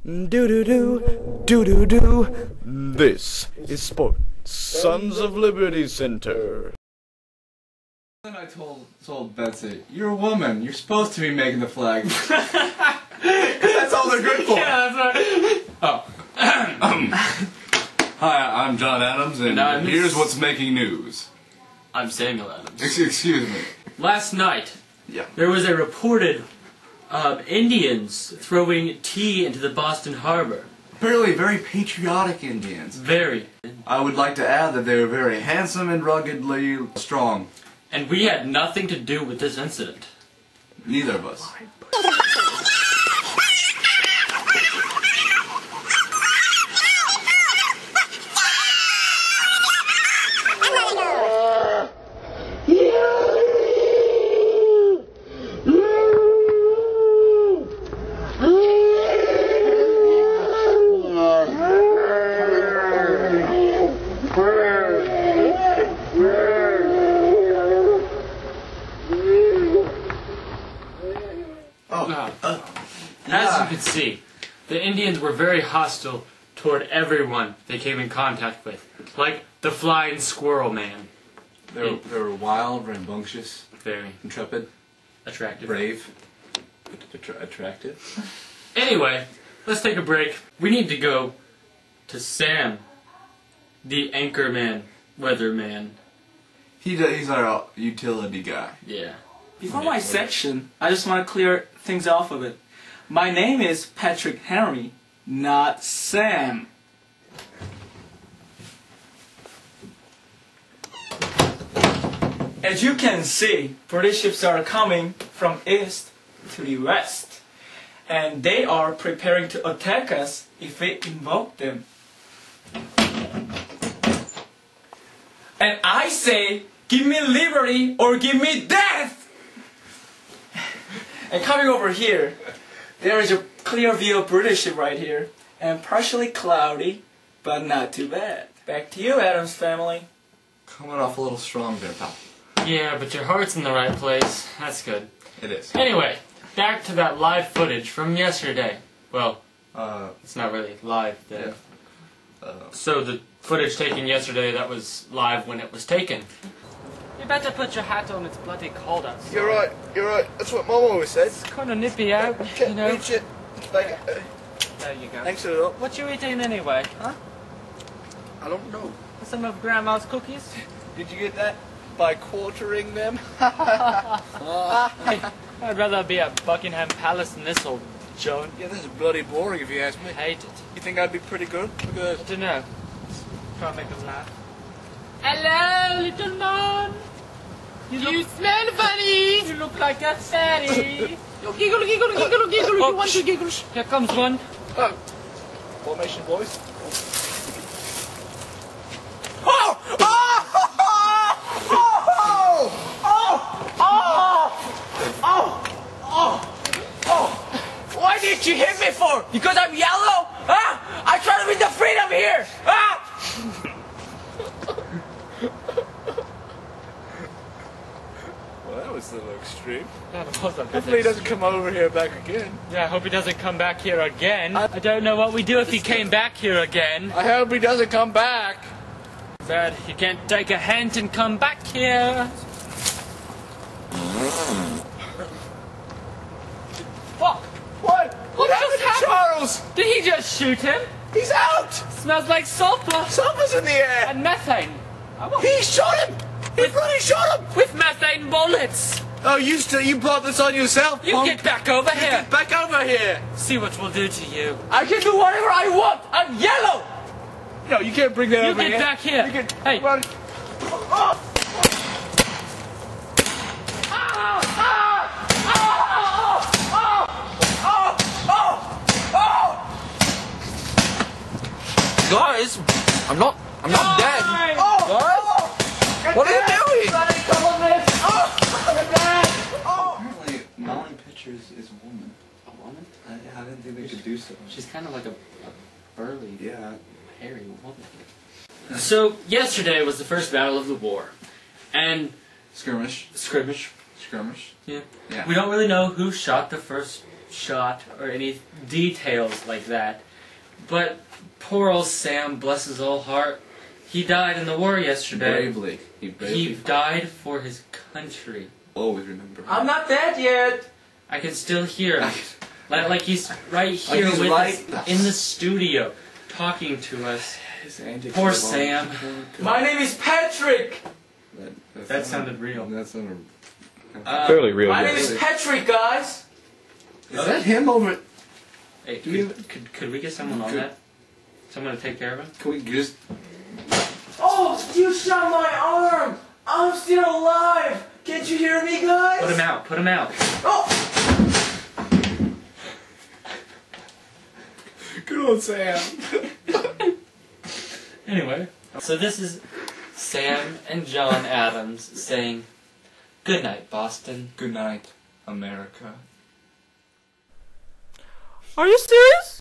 Do-do-do, do-do-do. This is Sports, Sons of Liberty Center. Then I told Betsy, you're a woman, you're supposed to be making the flag. That's all they're good for. Yeah, that's right. Oh. Hi, I'm John Adams, and here's what's making news. I'm Samuel Adams. Excuse me. Last night, there was a reported Indians throwing tea into the Boston Harbor. Apparently very patriotic Indians. Very. I would like to add that they were very handsome and ruggedly strong. And we had nothing to do with this incident. Neither of us. As you can see, the Indians were very hostile toward everyone they came in contact with, like the flying squirrel man. They were wild, rambunctious, very intrepid, attractive, brave, attractive. Anyway, let's take a break. We need to go to Sam, the anchor man, weatherman. He's our utility guy. Yeah. Before my section, I just want to clear things off a bit. My name is Patrick Henry, not Sam. As you can see, British ships are coming from east to the west. And they are preparing to attack us if we invoke them. And I say, give me liberty or give me death! And coming over here, there is a clear view of British ship right here. And partially cloudy, but not too bad. Back to you, Adams family. Coming off a little strong there, pal. Yeah, but your heart's in the right place. That's good. It is. Anyway, back to that live footage from yesterday. Well, it's not really live then. Yeah. So the footage taken yesterday, that was live when it was taken. You better put your hat on, it's bloody cold outside. You're right. That's what Mom always said. It's kind of nippy out, you know. Reach it. There you go. Thanks a lot. What you eating anyway, huh? I don't know. Some of Grandma's cookies? Did you get that? By quartering them? Hey, I'd rather be at Buckingham Palace than this old Joan. Yeah, this is bloody boring if you ask me. I hate it. You think I'd be pretty good? Look at this. I don't know. Try to make us laugh. Hello, little man. You smell funny. You look like a fairy. Giggle, giggle, giggle, giggle. You want to giggle? Here comes one. Oh. Formation, boys. Why did you hit me for? Because I'm yellow? Huh? I try to read the freedom here! Huh? Well, that was a little extreme. That was a bit Hopefully he doesn't come over here back again. Yeah, I hope he doesn't come back here again. I don't know what we do if he came back here again. I hope he doesn't come back. But he can't take a hint and come back here. Fuck! What? What just happened? Charles? Did he just shoot him? He's out! Smells like sulfur Sulfur's in the air! and methane. He shot him! He bloody shot him! With methane bullets. Oh, you brought this on yourself, You punk. get back over here. Get back over here! See what we'll do to you. I can do whatever I want! I'm yellow! No, you can't bring that You over get here. back here. You can, Hey. Run. Guys, I'm not dead. What are you doing? Apparently, Molly Pitchers is a woman. A woman? I didn't think they could do so. She's kind of like a burly, Yeah. hairy woman. So, yesterday was the first battle of the war. Skirmish. Skirmish. Skirmish. Yeah. Yeah. We don't really know who shot the first shot or any details like that. But poor old Sam, bless his old heart, he died in the war yesterday. Bravely. He died for his country. Always remember. I'm not dead yet. I can still hear him. Like he's right here he's with right- us in the studio, talking to us. His antics Poor are Sam. My name is Patrick. That sounded real. That sounded... Fairly real, My name yes. is Patrick, guys. Is that him over... Hey, Do we could we get someone on that? Someone to take care of him? Can we just... Oh, you shot my arm. I'm still alive. Can't you hear me, guys? Put him out. Put him out. Oh. Good old Sam. Anyway, so this is Sam and John Adams saying, "Good night, Boston." Good night, America. Are you serious?